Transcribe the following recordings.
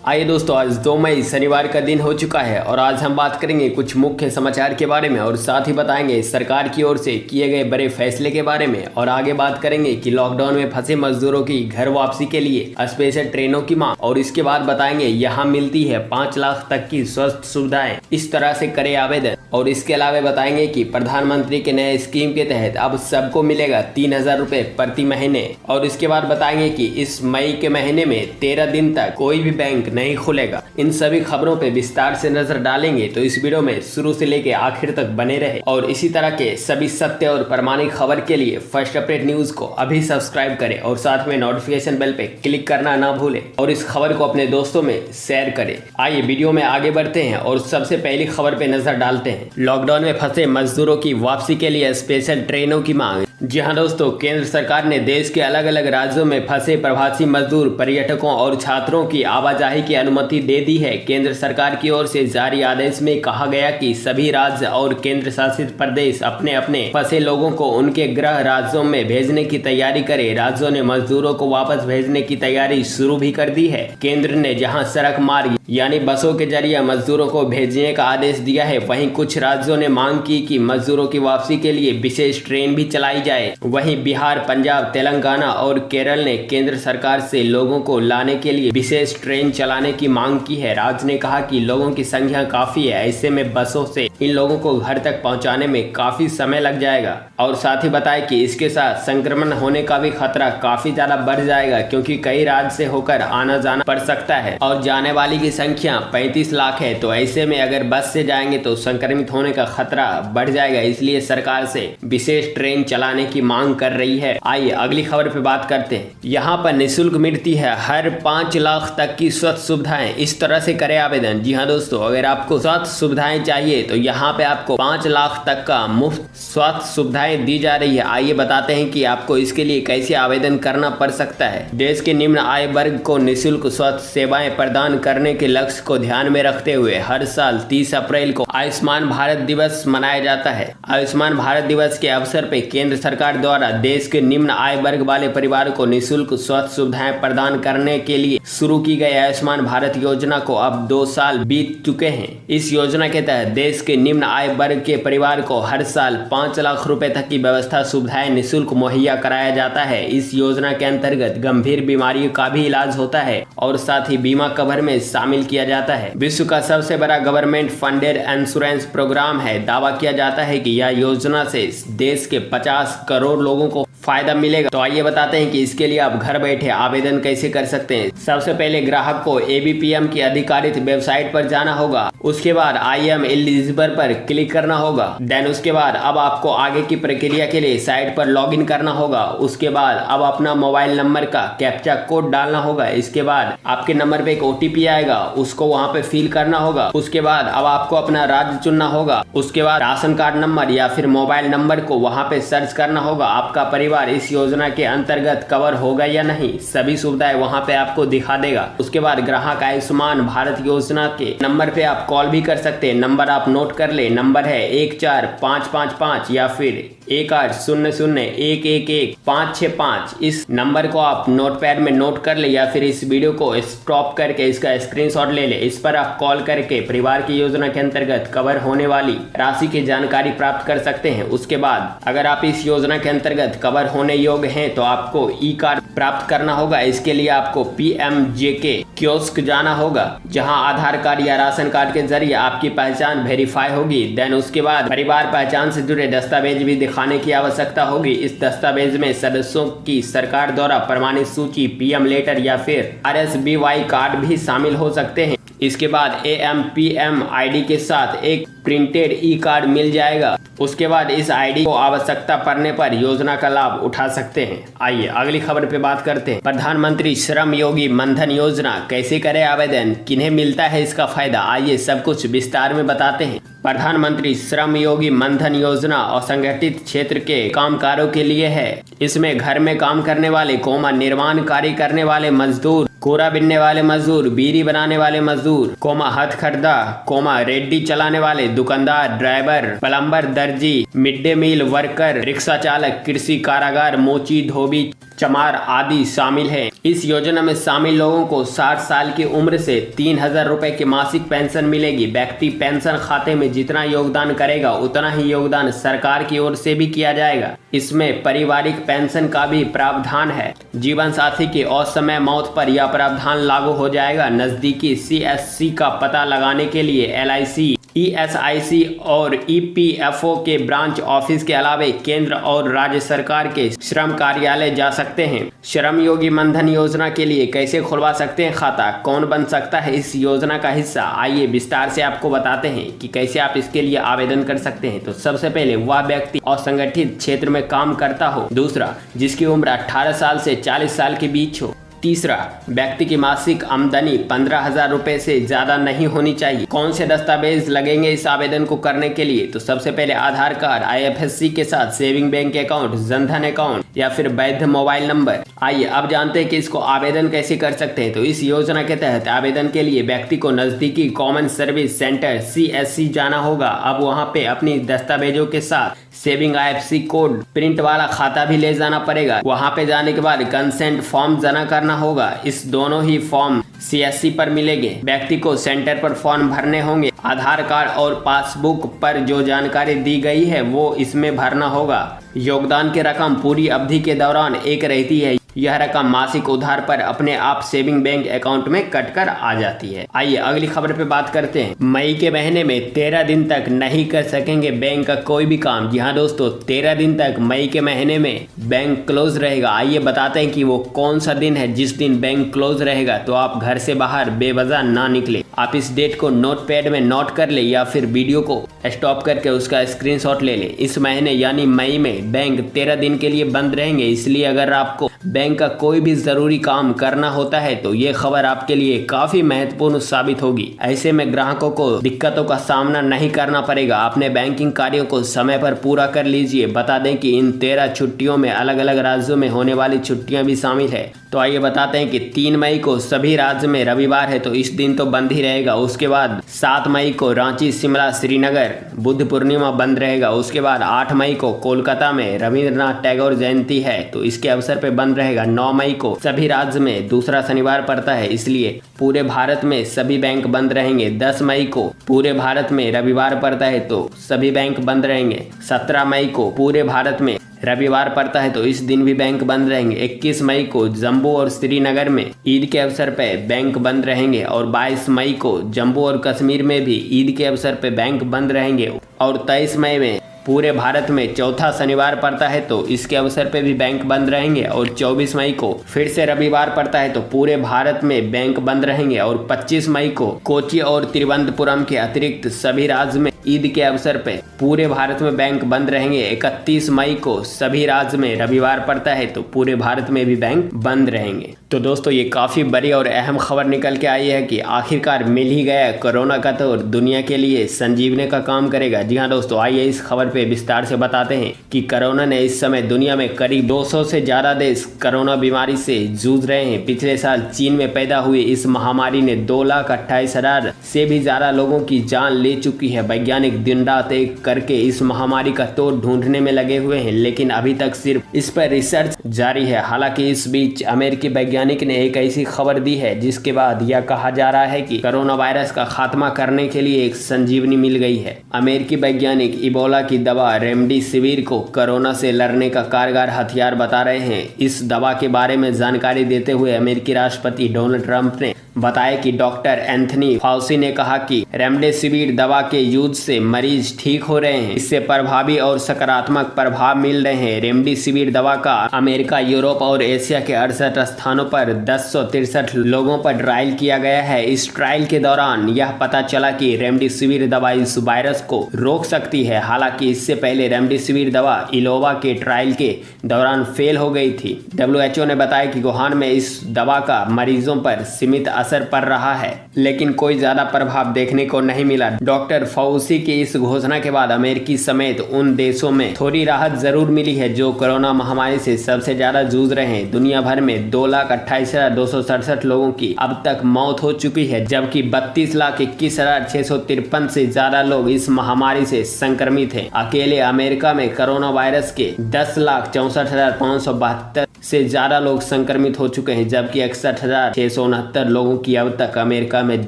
आइए दोस्तों, आज 2 मई शनिवार का दिन हो चुका है और आज हम बात करेंगे कुछ मुख्य समाचार के बारे में और साथ ही बताएंगे सरकार की ओर से किए गए बड़े फैसले के बारे में और आगे बात करेंगे कि लॉकडाउन में फंसे मजदूरों की घर वापसी के लिए स्पेशल ट्रेनों की मांग और इसके बाद बताएंगे यहाँ मिलती है 5 लाख तक की स्वास्थ्य सुविधाएं, इस तरह से करे आवेदन। और इसके अलावा बताएंगे कि प्रधानमंत्री के नए स्कीम के तहत अब सबको मिलेगा 3,000 रुपए प्रति महीने। और इसके बाद बताएंगे कि इस मई के महीने में 13 दिन तक कोई भी बैंक नहीं खुलेगा। इन सभी खबरों पे विस्तार से नजर डालेंगे, तो इस वीडियो में शुरू से लेके आखिर तक बने रहे और इसी तरह के सभी सत्य और प्रमाणिक खबर के लिए फर्स्ट अपडेट न्यूज को अभी सब्सक्राइब करें और साथ में नोटिफिकेशन बेल पे क्लिक करना ना भूलें और इस खबर को अपने दोस्तों में शेयर करें। आइए वीडियो में आगे बढ़ते हैं और सबसे पहली खबर पे नजर डालते हैं। लॉकडाउन में फंसे मजदूरों की वापसी के लिए स्पेशल ट्रेनों की मांग। जी हाँ दोस्तों, केंद्र सरकार ने देश के अलग अलग राज्यों में फंसे प्रवासी मजदूर, पर्यटकों और छात्रों की आवाजाही की अनुमति दे दी है। केंद्र सरकार की ओर से जारी आदेश में कहा गया कि सभी राज्य और केंद्र शासित प्रदेश अपने अपने फंसे लोगों को उनके गृह राज्यों में भेजने की तैयारी करे। राज्यों ने मजदूरों को वापस भेजने की तैयारी शुरू भी कर दी है। केंद्र ने जहां सड़क मार्ग यानी बसों के जरिए मजदूरों को भेजने का आदेश दिया है, वहीं कुछ राज्यों ने मांग की कि मजदूरों की वापसी के लिए विशेष ट्रेन भी चलाई जाए। वहीं बिहार, पंजाब, तेलंगाना और केरल ने केंद्र सरकार से लोगों को लाने के लिए विशेष ट्रेन चलाने की मांग की है। राज्य ने कहा कि लोगों की संख्या काफी है, ऐसे में बसों से इन लोगों को घर तक पहुंचाने में काफी समय लग जाएगा। और साथ ही बताया कि इसके साथ संक्रमण होने का भी खतरा काफी ज्यादा बढ़ जाएगा, क्योंकि कई राज्य से होकर आना जाना पड़ सकता है और जाने वाली की संख्या 35 लाख है। तो ऐसे में अगर बस से जाएंगे तो संक्रमित होने का खतरा बढ़ जाएगा, इसलिए सरकार से विशेष ट्रेन चलाने की मांग कर रही है। आइए अगली खबर पे बात करते हैं। यहाँ पर निःशुल्क मिलती है हर 5 लाख तक की स्वास्थ्य सुविधाएं, इस तरह से करे आवेदन। जी हाँ दोस्तों, अगर आपको स्वास्थ्य सुविधाएं चाहिए तो यहाँ पे आपको 5 लाख तक का मुफ्त स्वास्थ्य सुविधाएं दी जा रही है। आइए बताते हैं कि आपको इसके लिए कैसे आवेदन करना पड़ सकता है। देश के निम्न आय वर्ग को निःशुल्क स्वास्थ्य सेवाएं प्रदान करने के लक्ष्य को ध्यान में रखते हुए हर साल 30 अप्रैल को आयुष्मान भारत दिवस मनाया जाता है। आयुष्मान भारत दिवस के अवसर पर केंद्र सरकार द्वारा देश के निम्न आय वर्ग वाले परिवार को निःशुल्क स्वास्थ्य सुविधाएं प्रदान करने के लिए शुरू की गई आयुष्मान भारत योजना को अब 2 साल बीत चुके हैं। इस योजना के तहत देश के निम्न आय वर्ग के परिवार को हर साल 5 लाख रुपए तक की व्यवस्था सुविधाएं निःशुल्क मुहैया कराया जाता है। इस योजना के अंतर्गत गंभीर बीमारियों का भी इलाज होता है और साथ ही बीमा कवर में शामिल किया जाता है। विश्व का सबसे बड़ा गवर्नमेंट फंडेड इंश्योरेंस प्रोग्राम है। दावा किया जाता है कि यह योजना से देश के 50 करोड़ लोगों को फायदा मिलेगा। तो आइए बताते हैं कि इसके लिए आप घर बैठे आवेदन कैसे कर सकते हैं। सबसे पहले ग्राहक को ABPM की अधिकारित वेबसाइट पर जाना होगा। उसके बाद I am eligible पर क्लिक करना होगा। देन उसके बाद अब आपको आगे की प्रक्रिया के लिए साइट पर लॉगिन करना होगा। उसके बाद अब अपना मोबाइल नंबर का कैप्चा कोड डालना होगा। इसके बाद आपके नंबर पे एक OTP आएगा, उसको वहाँ पे फिल करना होगा। उसके बाद अब आपको अपना राज्य चुनना होगा। उसके बाद राशन कार्ड नंबर या फिर मोबाइल नंबर को वहाँ पे सर्च करना होगा। आपका परिवार इस योजना के अंतर्गत कवर होगा या नहीं, सभी सुविधाएं वहां पे आपको दिखा देगा। उसके बाद ग्राहक आयुष्मान भारत योजना के नंबर पे आप कॉल भी कर सकते हैं। नंबर आप नोट कर ले, नंबर है 14555 या फिर 1800111565। इस नंबर को आप नोटपैड में नोट कर ले या फिर इस वीडियो को स्टॉप करके इसका स्क्रीनशॉट ले ले। इस पर आप कॉल करके परिवार की योजना के अंतर्गत कवर होने वाली राशि की जानकारी प्राप्त कर सकते हैं। उसके बाद अगर आप इस योजना के अंतर्गत कवर होने योग्य हैं तो आपको ई-कार्ड प्राप्त करना होगा। इसके लिए आपको PMJK कियोस्क जाना होगा, जहां आधार कार्ड या राशन कार्ड के जरिए आपकी पहचान वेरीफाई होगी। देन उसके बाद परिवार पहचान से जुड़े दस्तावेज भी दिखाने की आवश्यकता होगी। इस दस्तावेज में सदस्यों की सरकार द्वारा प्रमाणित सूची, PM लेटर या फिर RSBY कार्ड भी शामिल हो सकते हैं। इसके बाद AMPM ID के साथ एक प्रिंटेड ई-कार्ड मिल जाएगा। उसके बाद इस ID को आवश्यकता पड़ने पर योजना का लाभ उठा सकते हैं। आइए अगली खबर पे बात करते हैं। प्रधानमंत्री श्रम योगी मनधन योजना कैसे करें आवेदन, किन्हें मिलता है इसका फायदा, आइए सब कुछ विस्तार में बताते हैं। प्रधानमंत्री श्रम योगी मनधन योजना असंगठित क्षेत्र के कामगारों के लिए है। इसमें घर में काम करने वाले, निर्माण कार्य करने वाले मजदूर, कोरा बिनने वाले मजदूर, बीड़ी बनाने वाले मजदूर, हथकरघा, रेड्डी चलाने वाले, दुकानदार, ड्राइवर, प्लम्बर, दर्जी, मिड डे मील वर्कर, रिक्शा चालक, कृषि कारागार, मोची, धोबी, चमार आदि शामिल हैं। इस योजना में शामिल लोगों को 60 साल की उम्र से 3,000 रुपए की मासिक पेंशन मिलेगी। व्यक्ति पेंशन खाते में जितना योगदान करेगा उतना ही योगदान सरकार की ओर से भी किया जाएगा। इसमें पारिवारिक पेंशन का भी प्रावधान है। जीवन साथी की असमय मौत पर यह प्रावधान लागू हो जाएगा। नजदीकी CSC का पता लगाने के लिए LIC, ESIC और EPFO के ब्रांच ऑफिस के अलावा केंद्र और राज्य सरकार के श्रम कार्यालय जा सकते हैं। श्रम योगी मनधन योजना के लिए कैसे खुलवा सकते हैं खाता, कौन बन सकता है इस योजना का हिस्सा, आइए विस्तार से आपको बताते हैं कि कैसे आप इसके लिए आवेदन कर सकते हैं। तो सबसे पहले वह व्यक्ति असंगठित क्षेत्र में काम करता हो। दूसरा, जिसकी उम्र 18 साल से 40 साल के बीच हो। तीसरा, व्यक्ति की मासिक आमदनी 15,000 रुपए से ज्यादा नहीं होनी चाहिए। कौन से दस्तावेज लगेंगे इस आवेदन को करने के लिए? तो सबसे पहले आधार कार्ड, IFSC के साथ saving bank account, Jan Dhan account या फिर वैध मोबाइल नंबर। आइए अब जानते हैं कि इसको आवेदन कैसे कर सकते हैं। तो इस योजना के तहत आवेदन के लिए व्यक्ति को नजदीकी कॉमन सर्विस सेंटर CSC जाना होगा। अब वहाँ पे अपनी दस्तावेजों के साथ सेविंग IFSC कोड प्रिंट वाला खाता भी ले जाना पड़ेगा। वहाँ पे जाने के बाद कंसेंट फॉर्म जमा करना होगा। इस दोनों ही फॉर्म CSC पर मिलेंगे। व्यक्ति को सेंटर पर फॉर्म भरने होंगे। आधार कार्ड और पासबुक पर जो जानकारी दी गई है वो इसमें भरना होगा। योगदान की रकम पूरी अवधि के दौरान एक रहती है। यह रकम मासिक उधार पर अपने आप सेविंग बैंक अकाउंट में कटकर आ जाती है। आइए अगली खबर पे बात करते हैं। मई के महीने में 13 दिन तक नहीं कर सकेंगे बैंक का कोई भी काम। जी हाँ दोस्तों, 13 दिन तक मई के महीने में बैंक क्लोज रहेगा। आइए बताते हैं कि वो कौन सा दिन है जिस दिन बैंक क्लोज रहेगा। तो आप घर से बाहर बेवजह ना निकले। आप इस डेट को नोटपैड में नोट कर ले या फिर वीडियो को स्टॉप करके उसका स्क्रीनशॉट ले ले। इस महीने यानी मई में बैंक 13 दिन के लिए बंद रहेंगे। इसलिए अगर आपको बैंक का कोई भी जरूरी काम करना होता है तो ये खबर आपके लिए काफी महत्वपूर्ण साबित होगी। ऐसे में ग्राहकों को दिक्कतों का सामना नहीं करना पड़ेगा। अपने बैंकिंग कार्यों को समय पर पूरा कर लीजिए। बता दें कि इन 13 छुट्टियों में अलग अलग राज्यों में होने वाली छुट्टियां भी शामिल है। तो आइए बताते हैं कि 3 मई को सभी राज्य में रविवार है तो इस दिन तो बंद ही रहेगा। उसके बाद 7 मई को रांची, शिमला, श्रीनगर बुद्ध पूर्णिमा बंद रहेगा। उसके बाद 8 मई को कोलकाता में रविंद्रनाथ टैगोर जयंती है तो इसके अवसर पर बंद रहेगा। 9 मई को सभी राज्य में दूसरा शनिवार पड़ता है, इसलिए पूरे भारत में सभी बैंक बंद रहेंगे। 10 मई को पूरे भारत में रविवार पड़ता है तो सभी बैंक बंद रहेंगे। 17 मई को पूरे भारत में रविवार पड़ता है तो इस दिन भी बैंक बंद रहेंगे। 21 मई को जम्मू और श्रीनगर में ईद के अवसर पर बैंक बंद रहेंगे और 22 मई को जम्मू और कश्मीर में भी ईद के अवसर पर बैंक बंद रहेंगे और 23 मई में पूरे भारत में चौथा शनिवार पड़ता है तो इसके अवसर पे भी बैंक बंद रहेंगे और 24 मई को फिर से रविवार पड़ता है तो पूरे भारत में बैंक बंद रहेंगे और 25 मई को कोची और तिरुवनंतपुरम के अतिरिक्त सभी राज्य में ईद के अवसर पे पूरे भारत में बैंक बंद रहेंगे। 31 मई को सभी राज्य में रविवार पड़ता है तो पूरे भारत में भी बैंक बंद रहेंगे। तो दोस्तों ये काफी बड़ी और अहम खबर निकल के आई है कि आखिरकार मिल ही गया कोरोना का तो दुनिया के लिए संजीवनी का काम करेगा। जी हाँ दोस्तों, आइए इस खबर पे विस्तार से बताते हैं कि कोरोना ने इस समय दुनिया में करीब 200 से ज्यादा देश कोरोना बीमारी से जूझ रहे हैं। पिछले साल चीन में पैदा हुई इस महामारी ने 2,28,000 से भी ज्यादा लोगों की जान ले चुकी है। वैज्ञानिक दिन रात एक करके इस महामारी का तोड़ ढूंढने में लगे हुए हैं, लेकिन अभी तक सिर्फ इस पर रिसर्च जारी है। हालांकि इस बीच अमेरिकी वैज्ञानिक ने एक ऐसी खबर दी है जिसके बाद यह कहा जा रहा है कि कोरोना वायरस का खात्मा करने के लिए एक संजीवनी मिल गई है। अमेरिकी वैज्ञानिक इबोला की दवा रेमडेसिविर को कोरोना से लड़ने का कारगर हथियार बता रहे हैं। इस दवा के बारे में जानकारी देते हुए अमेरिकी राष्ट्रपति डोनाल्ड ट्रंप ने बताया कि डॉक्टर एंथनी फाउसी ने कहा कि रेमडेसिविर दवा के यूज से मरीज ठीक हो रहे हैं। इससे प्रभावी और सकारात्मक प्रभाव मिल रहे हैं। रेमडेसिविर दवा का अमेरिका, यूरोप और एशिया के 68 स्थानों पर 1063 लोगों पर ट्रायल किया गया है। इस ट्रायल के दौरान यह पता चला कि रेमडेसिविर दवा इस वायरस को रोक सकती है। हालांकि इससे पहले रेमडेसिविर दवा इलोवा के ट्रायल के दौरान फेल हो गई थी। WHO ने बताया कि वुहान में इस दवा का मरीजों पर सीमित असर पड़ रहा है, लेकिन कोई ज्यादा प्रभाव देखने को नहीं मिला। डॉक्टर फाउसी की इस घोषणा के बाद अमेरिकी समेत उन देशों में थोड़ी राहत जरूर मिली है जो कोरोना महामारी से सबसे ज्यादा जूझ रहे हैं। दुनिया भर में 2,28,267 लोगों की अब तक मौत हो चुकी है, जबकि 32,21,653 से ज्यादा लोग इस महामारी से संक्रमित हैं। अकेले अमेरिका में कोरोना वायरस के 10,64,572 से ज़्यादा लोग संक्रमित हो चुके हैं, जबकि 61,669 लोगों की अब तक अमेरिका में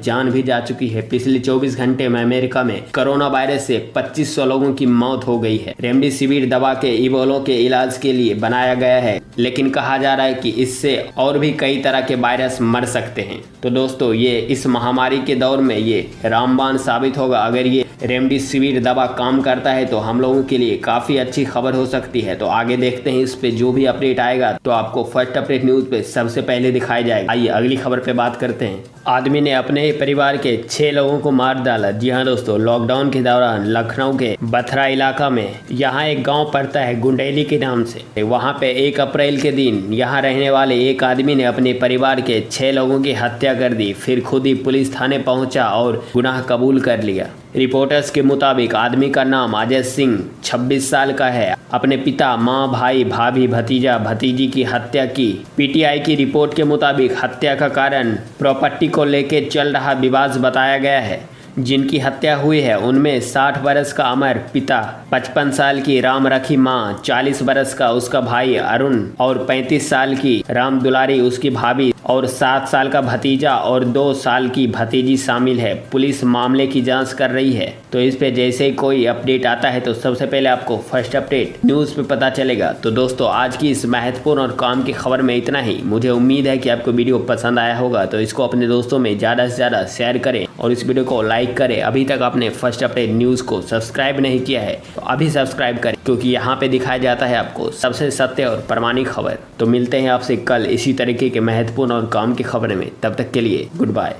जान भी जा चुकी है। पिछले 24 घंटे में अमेरिका में कोरोना वायरस से 2500 लोगों की मौत हो गई है। रेमडेसिविर दवा के इबोला के इलाज के लिए बनाया गया है, लेकिन कहा जा रहा है कि इससे और भी कई तरह के वायरस मर सकते हैं। तो दोस्तों, ये इस महामारी के दौर में ये रामबाण साबित होगा। अगर ये रेमडेसिविर दवा काम करता है तो हम लोगों के लिए काफ़ी अच्छी खबर हो सकती है। तो आगे देखते हैं, इस पे जो भी अपडेट आएगा तो आपको फर्स्ट अपडेट न्यूज़ पे सबसे पहले दिखाया जाएगा। आइए अगली खबर पे बात करते हैं। आदमी ने अपने ही परिवार के 6 लोगों को मार डाला। जी हाँ दोस्तों, लॉकडाउन के दौरान लखनऊ के बथरा इलाका में यहाँ एक गांव पड़ता है गुंडेली के नाम से। वहाँ पे 1 अप्रैल के दिन यहाँ रहने वाले एक आदमी ने अपने परिवार के 6 लोगों की हत्या कर दी। फिर खुद ही पुलिस थाने पहुँचा और गुनाह कबूल कर लिया। रिपोर्टर्स के मुताबिक आदमी का नाम अजय सिंह 26 साल का है। अपने पिता, माँ, भाई, भाभी, भतीजा, भतीजी की हत्या की। पीटीआई की रिपोर्ट के मुताबिक हत्या का कारण प्रॉपर्टी को लेकर चल रहा विवाद बताया गया है। जिनकी हत्या हुई है उनमें 60 बरस का अमर पिता, 55 साल की राम रखी माँ, 40 बरस का उसका भाई अरुण और 35 साल की राम दुलारी उसकी भाभी और 7 साल का भतीजा और 2 साल की भतीजी शामिल है। पुलिस मामले की जांच कर रही है। तो इस पे जैसे ही कोई अपडेट आता है तो सबसे पहले आपको फर्स्ट अपडेट न्यूज़ पे पता चलेगा। तो दोस्तों, आज की इस महत्वपूर्ण और काम की खबर में इतना ही। मुझे उम्मीद है कि आपको वीडियो पसंद आया होगा, तो इसको अपने दोस्तों में ज़्यादा से ज़्यादा शेयर करें और इस वीडियो को लाइक करें। अभी तक आपने फर्स्ट अपडेट न्यूज़ को सब्सक्राइब नहीं किया है तो अभी सब्सक्राइब करें, क्योंकि यहाँ पे दिखाया जाता है आपको सबसे सत्य और प्रामाणिक खबर। तो मिलते हैं आपसे कल इसी तरीके के महत्वपूर्ण और काम की खबर में। तब तक के लिए गुड बाय।